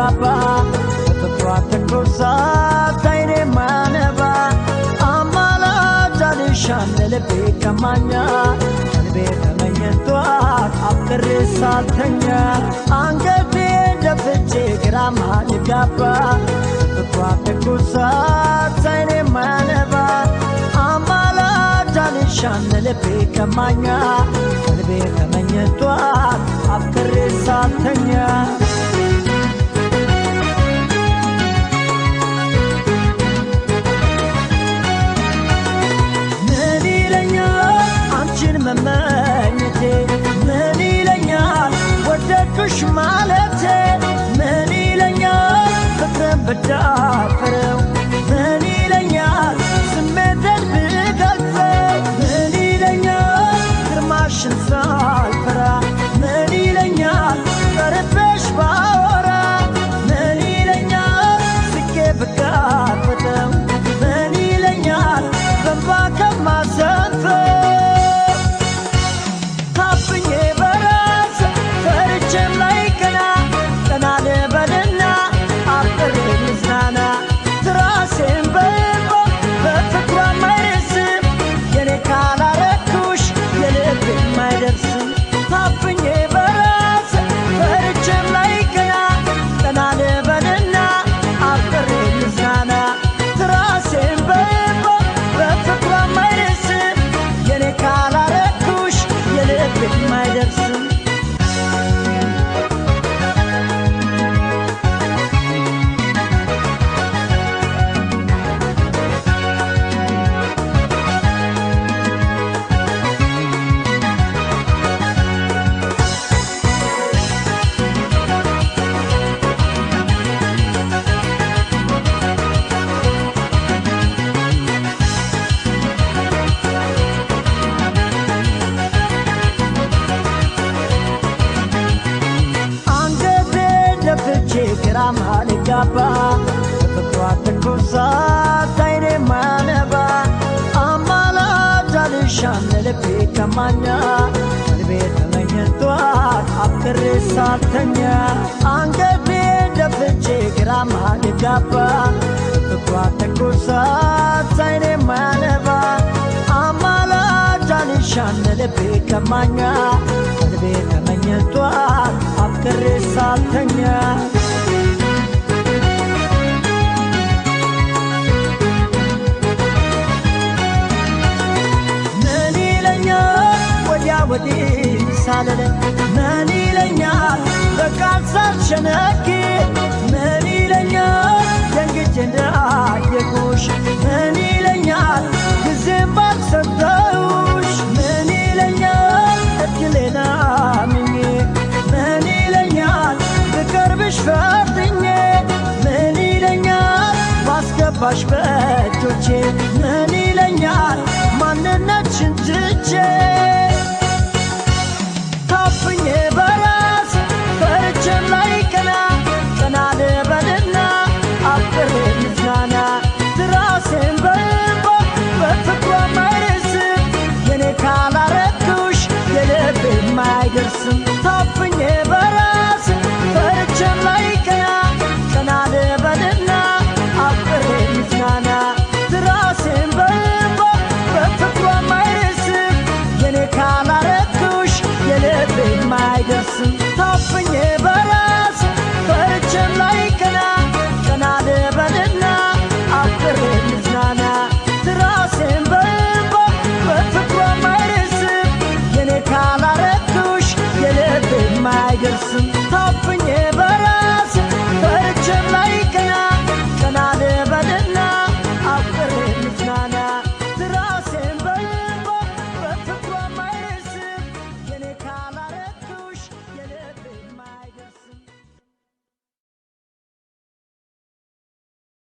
ልጋባ በፍቅሯ ትኩሳት አይኔ ማነባ አማላጅ አልሻም ለልቤ ከማኛ ልቤ ተመኝቷት አፍቅሬ ሳልተኛ አንገቴን ደፍቼ ግራማ ልጋባ በፍቅሯ ትኩሳት አይኔ ማነባ አማላጅ አልሻም ለልቤ ከማኛ ልቤ ተመኝቷት አፍቅሬ ሳልተኛ ምን ይለኛል አንቺን መመኘቴ ምን ይለኛል ወደድኩሽ ማለቴ ምን ይለኛል ፍቅርን ብዳፈረው ምን ይለኛል ስሜቴን ብገልጸው ምን ይለኛል ግርማሽን ሳልፈራ ምን ይለኛል ቀርቤሽ ባወራ ምን ይለኛል ስቄ ብጋፈጠው ምን ይለኛል በንባ ከማሰንፈው ታፍኜ በራስ ፈርቼም ላይ ቀና ቀና ልበልና አፍቅሬ ልዝናና ትራሴን በእንባ በፍቅሯ ማይረስም የኔ ካላረኩሽ የልቤም አይደርስም ታፍኜ በራስ ፈርቼም ላይ ቀና ቀና ልበልና አፍቅሬ ልዝናና ትራሴን በእንባ በፍቅሯ ማይረስም የኔ ካላረኩሽ የልቤም አይደርስም ግራማ ልጋባ በፍቅሯ ትኩሳት አይኔ ማነባ አማላጅ አልሻም ለልቤ ከማኛ ልቤ ተመኝቷት አፍቅሬ ሳልተኛ አንገቴን ደፍቼ ግራማ ልጋባ በፍቅሯ ትኩሳት አይኔ ማነባ አማላጅ አልሻም ለልቤ ከማኛ ልቤ ተመኝቷት አፍቅሬ ሳልተኛ ወዲህ ሳለለ ምን ይለኛል በቃል ሳልሸነግል ምን ይለኛል ደንግጬ እንዳየኩሽ ምን